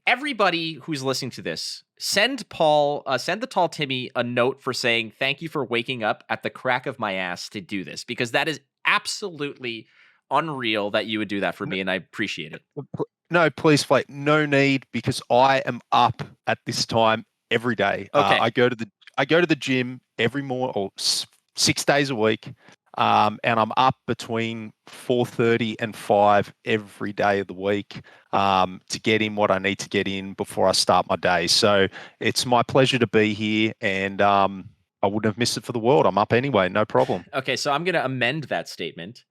everybody who's listening to this, send the Tall Timmy a note for saying thank you for waking up at the crack of my ass to do this, because that is absolutely unreal that you would do that for me, and I appreciate it. No, please, Flake. No need, because I am up at this time every day. Okay. I go to the gym every morning, or 6 days a week, and I'm up between 4:30 and 5 every day of the week to get in what I need to get in before I start my day. So it's my pleasure to be here, and I wouldn't have missed it for the world. I'm up anyway, no problem. Okay, so I'm going to amend that statement.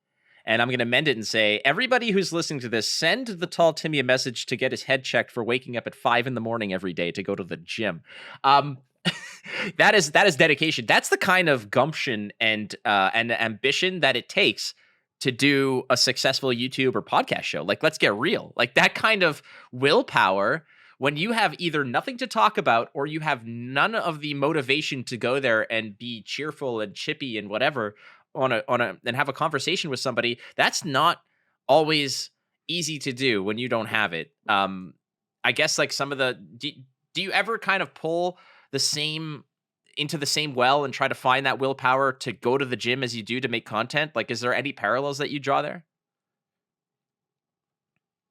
And I'm going to amend it and say, everybody who's listening to this, send the Tall Timmy a message to get his head checked for waking up at 5 in the morning every day to go to the gym. That is dedication. That's the kind of gumption and ambition that it takes to do a successful YouTube or podcast show. Like, let's get real. Like, that kind of willpower, when you have either nothing to talk about or you have none of the motivation to go there and be cheerful and chippy and whatever and have a conversation with somebody, that's not always easy to do when you don't have it. I guess like some of do you ever kind of pull into the same well and try to find that willpower to go to the gym as you do to make content? Like, is there any parallels that you draw there?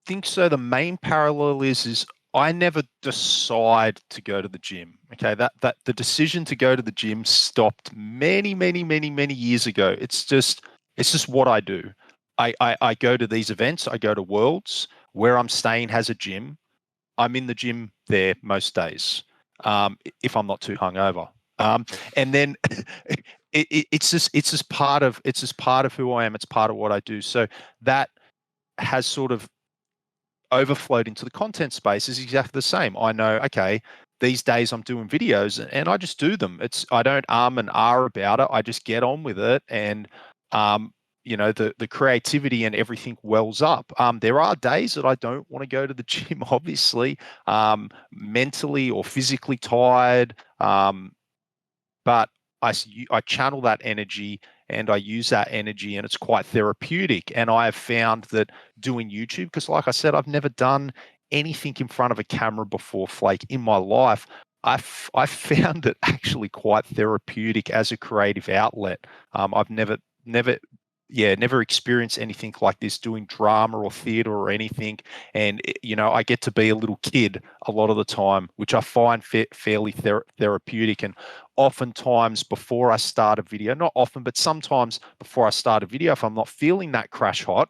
Think so. The main parallel is I never decide to go to the gym. Okay, that the decision to go to the gym stopped many years ago. It's just what I do. I go to these events. I go to Worlds. Where I'm staying has a gym. I'm in the gym there most days, if I'm not too hungover. And then it's just part of who I am. It's part of what I do. So that has sort of overflowed into the content space is exactly the same. I know, okay, these days I'm doing videos and I just do them. I don't and about it. I just get on with it, and the creativity and everything wells up. There are days that I don't want to go to the gym, obviously, mentally or physically tired, but I channel that energy and I use that energy, and it's quite therapeutic. And I have found that doing YouTube, because like I said, I've never done anything in front of a camera before, Flake, in my life. I found it actually quite therapeutic as a creative outlet. I've never experienced anything like this, doing drama or theater or anything. And, I get to be a little kid a lot of the time, which I find fairly therapeutic. And oftentimes before I start a video, not often, but sometimes before I start a video, if I'm not feeling that crash hot,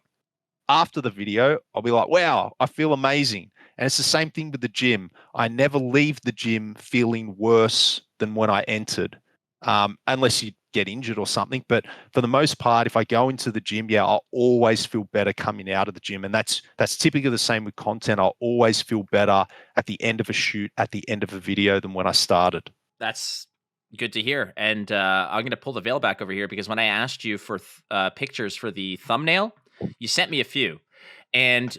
after the video, I'll be like, wow, I feel amazing. And it's the same thing with the gym. I never leave the gym feeling worse than when I entered, unless you get injured or something. But for the most part, if I go into the gym, I'll always feel better coming out of the gym. And that's typically the same with content. I'll always feel better at the end of a shoot, at the end of a video, than when I started. That's good to hear. And I'm going to pull the veil back over here, because when I asked you for pictures for the thumbnail, you sent me a few. And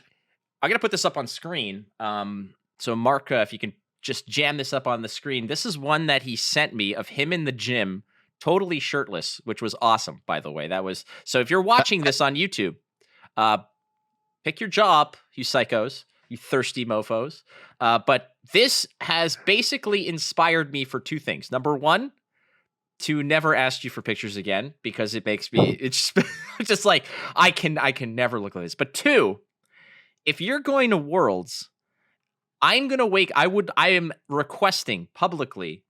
I'm going to put this up on screen. So Mark, if you can just jam this up on the screen. This is one that he sent me of him in the gym, totally shirtless, which was awesome, by the way. So if you're watching this on YouTube, pick your jaw up, you psychos, you thirsty mofos. But this has basically inspired me for two things. Number one, to never ask you for pictures again, because it makes me, it's just like, I can never look like this. But two, if you're going to Worlds, I am requesting publicly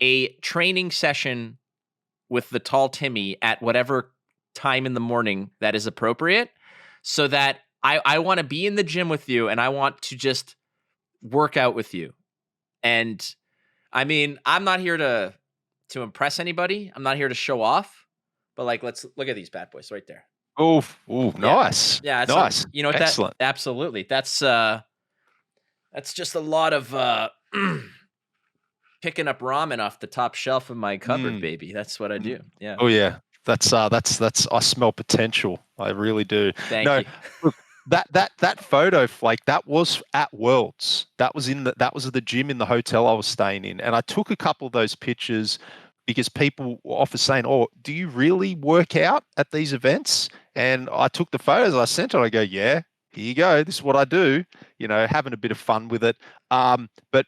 a training session with the Tall Timmy at whatever time in the morning that is appropriate, so that I want to be in the gym with you and I want to just work out with you. And I mean, I'm not here to impress anybody. I'm not here to show off, but like, let's look at these bad boys right there. Oh, nice. Yeah, nice. You know what? Excellent. Absolutely. That's just a lot of picking up ramen off the top shelf of my cupboard, baby. That's what I do. Yeah. Oh yeah. That's I smell potential. I really do. Thank you. Look, that photo, Flake, that was at Worlds. That was the gym in the hotel I was staying in. And I took a couple of those pictures because people were often saying, "Oh, do you really work out at these events?" And I took the photos, I sent it, I go, "Yeah, here you go. This is what I do." Having a bit of fun with it. But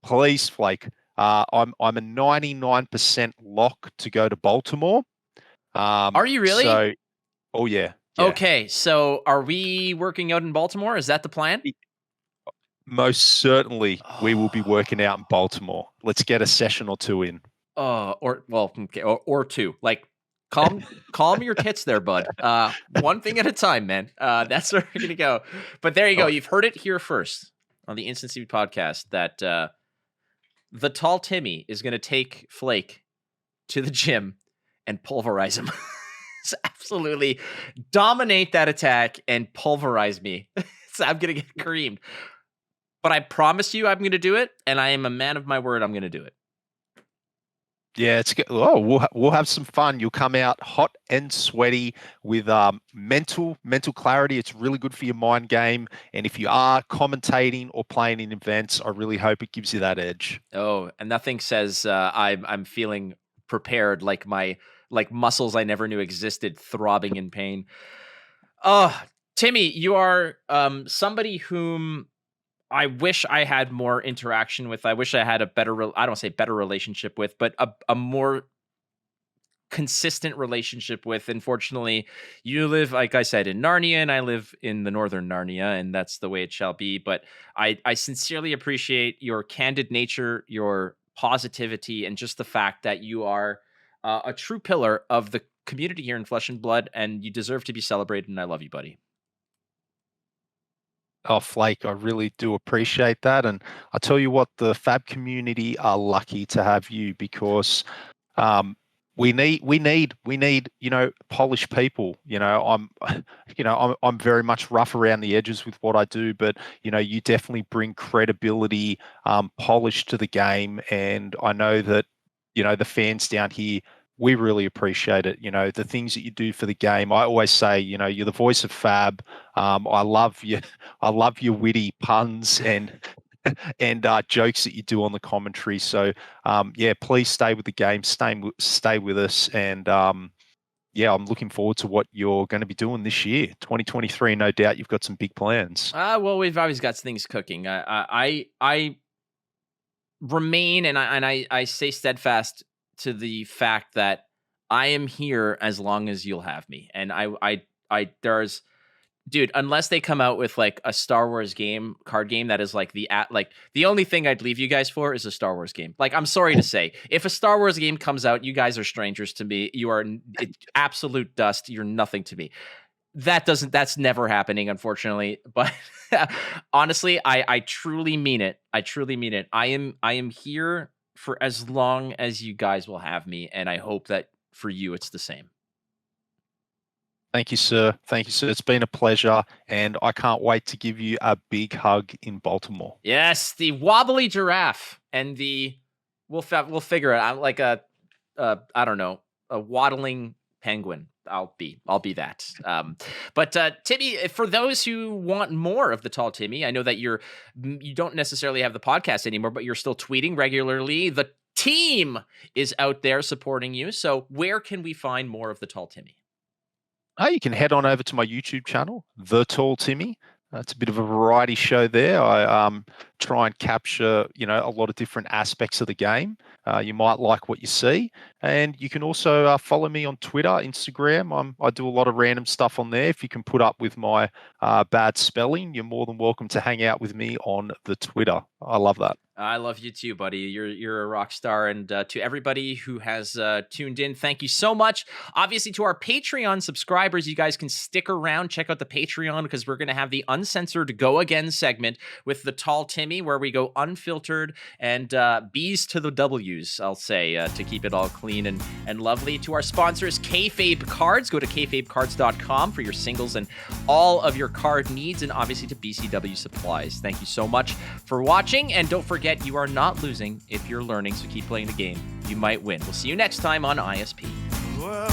please, Flake, I'm a 99% lock to go to Baltimore. Are you really? So, oh yeah. Yeah. Okay, so are we working out in Baltimore? Is that the plan? Most certainly, we will be working out in Baltimore. Let's get a session or two in. Okay, or two. Like, calm your tits there, bud. One thing at a time, man. That's where we're gonna go. But there you go. Oh, You've heard it here first on the Instant Speed podcast that the Tall Timmy is gonna take Flake to the gym and pulverize him. Just absolutely dominate that attack and pulverize me. So I'm gonna get creamed. But I promise you I'm gonna do it, and I am a man of my word, I'm gonna do it. yeah, it's good. Oh, we'll have some fun. You'll come out hot and sweaty with mental clarity. It's really good for your mind game. And if you are commentating or playing in events, I really hope it gives you that edge. Oh, and nothing says I'm feeling prepared like my muscles I never knew existed throbbing in pain. Oh, Timmy, you are somebody whom I wish I had more interaction with. I wish I had a better I don't say better relationship with, but a more consistent relationship with. Unfortunately, you live, like I said, in Narnia, and I live in the northern Narnia, and that's the way it shall be. But I sincerely appreciate your candid nature, your positivity, and just the fact that you are a true pillar of the community here in Flesh and Blood, and you deserve to be celebrated. And I love you, buddy. Oh, Flake, I really do appreciate that. And I tell you what, the FAB community are lucky to have you because we need, polished people. I'm very much rough around the edges with what I do, but you definitely bring credibility, polish to the game. And I know that, the fans down here, we really appreciate it. The things that you do for the game. I always say, you're the voice of FAB. I love you. I love your witty puns and jokes that you do on the commentary. So, please stay with the game. Stay with us. And I'm looking forward to what you're going to be doing this year, 2023. No doubt you've got some big plans. Well, we've always got things cooking. I remain and I stay steadfast to the fact that I am here as long as you'll have me. And there's, dude, unless they come out with like a Star Wars card game that is like the only thing I'd leave you guys for is a Star Wars game. Like, I'm sorry to say, if a Star Wars game comes out, you guys are strangers to me. You are absolute dust. You're nothing to me. That's never happening, unfortunately. But honestly, I truly mean it. I truly mean it. I am here for as long as you guys will have me, and I hope that for you it's the same. Thank you, sir. Thank you, sir. It's been a pleasure, and I can't wait to give you a big hug in Baltimore. Yes, the wobbly giraffe and we'll figure it. I'm like I don't know, a waddling penguin. I'll be that. But Timmy, for those who want more of the Tall Timmy, I know that you don't necessarily have the podcast anymore, but you're still tweeting regularly. The team is out there supporting you. So where can we find more of the Tall Timmy? You can head on over to my YouTube channel, The Tall Timmy. It's a bit of a variety show there. I try and capture, a lot of different aspects of the game. You might like what you see. And you can also follow me on Twitter, Instagram. I do a lot of random stuff on there. If you can put up with my bad spelling, you're more than welcome to hang out with me on the Twitter. I love that. I love you too, buddy. You're a rock star. And to everybody who has tuned in, thank you so much. Obviously, to our Patreon subscribers, you guys can stick around, check out the Patreon, because we're going to have the uncensored Go Again segment with the Tall Timmy, where we go unfiltered and B's to the W's, I'll say, to keep it all clean and lovely. To our sponsors, FAB Cards. Go to kfabecards.com for your singles and all of your card needs, and obviously to BCW Supplies. Thank you so much for watching, and don't forget, you are not losing if you're learning, so keep playing the game. You might win. We'll see you next time on ISP. Well,